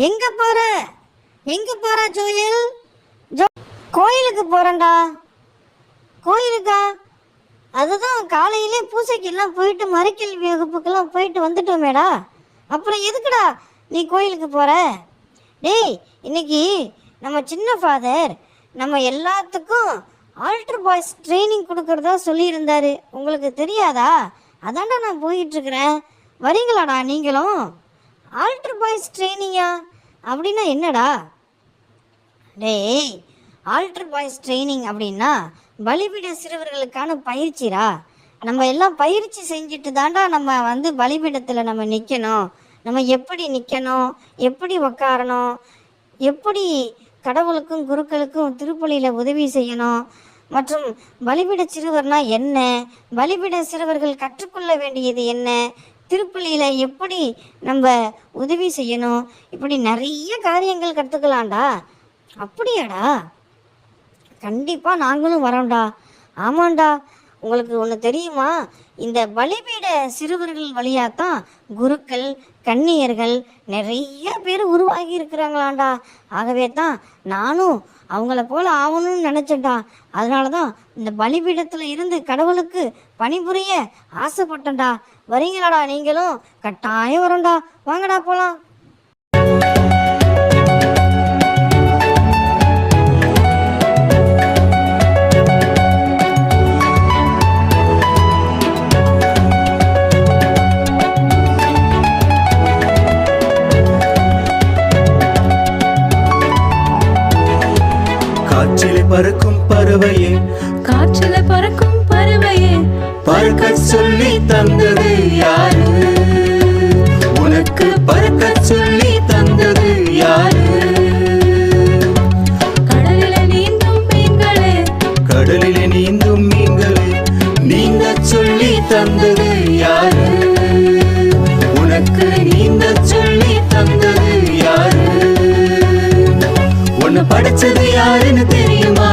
எங்க போற? எங்க போற ஜோயல்? கோயிலுக்கு போறேன்டா. கோயிலுக்கா? அதுதான் காலையிலே பூசைக்கெல்லாம் போயிட்டு மறைக்கல்வி வகுப்புக்கெல்லாம் போயிட்டு வந்துட்டோமேடா. அப்புறம் எதுக்குடா நீ கோயிலுக்கு போற? டேய், இன்னைக்கு நம்ம சின்ன ஃபாதர் நம்ம எல்லாத்துக்கும் ஆல்டர் பாய்ஸ் ட்ரைனிங் கொடுக்கறதா சொல்லியிருந்தாரு. உங்களுக்கு தெரியாதா? அதான்டா நான் போயிட்டுருக்கிறேன். வரீங்களாடா நீங்களும்? ஆல்டர் பாய்ஸ் ட்ரைனிங்கா? அப்படின்னா என்னடா? டேய், ஆல்டர் பாய்ஸ் ட்ரைனிங் அப்படின்னா பலிபீட சிறுவர்களுக்கான பயிற்சிரா. நம்ம எல்லாம் பயிற்சி செஞ்சுட்டு தாண்டா நம்ம பலிபீடத்தில் நம்ம நிற்கணும். நம்ம எப்படி நிற்கணும், எப்படி உக்காரணும், எப்படி கடவுளுக்கும் குருக்களுக்கும் திருப்பலியில் உதவி செய்யணும், மற்றும் பலிபீட சிறுவர்னா என்ன, பலிபீட சிறுவர்கள் கற்றுக்கொள்ள வேண்டியது என்ன, திருப்பலியில் எப்படி நம்ம உதவி செய்யணும், இப்படி நிறைய காரியங்கள் கற்றுக்கலாம்டா. அப்படியாடா? கண்டிப்பாக நாங்களும் வரோம்டா. ஆமாண்டா. உங்களுக்கு ஒன்று தெரியுமா? இந்த பலிபீட சிறுவர்கள் வழியாகத்தான் குருக்கள், கன்னியர்கள் நிறைய பேர் உருவாகி இருக்கிறாங்களாண்டா. ஆகவே தான் நானும் அவங்கள போல் ஆகணும்னு நினச்சேன்டா. அதனால தான் இந்த பலிபீடத்தில் இருந்து கடவுளுக்கு பணிபுரிய ஆசைப்பட்டேன்டா. வரீங்களாடா நீங்களும்? கட்டாயம் வரோம்டா. வாங்கடா போகலாம். காற்றிலே பறக்கும் பறவையே, காற்றிலே பறக்கும் பறவையே, பறக்க சொல்லி தந்தது யாரு? உனக்கு பறக்க சொல்லி தந்தது யாரு? கடலிலே நீந்தும் மீன்களே, கடலிலே நீந்தும் மீன்களே, நீந்த சொல்லி தந்தது யாரு? உனக்கு நீந்த சொல்லி தந்தது யாரு? உன்னை படைச்சது யாருன்னு தெரியுமா?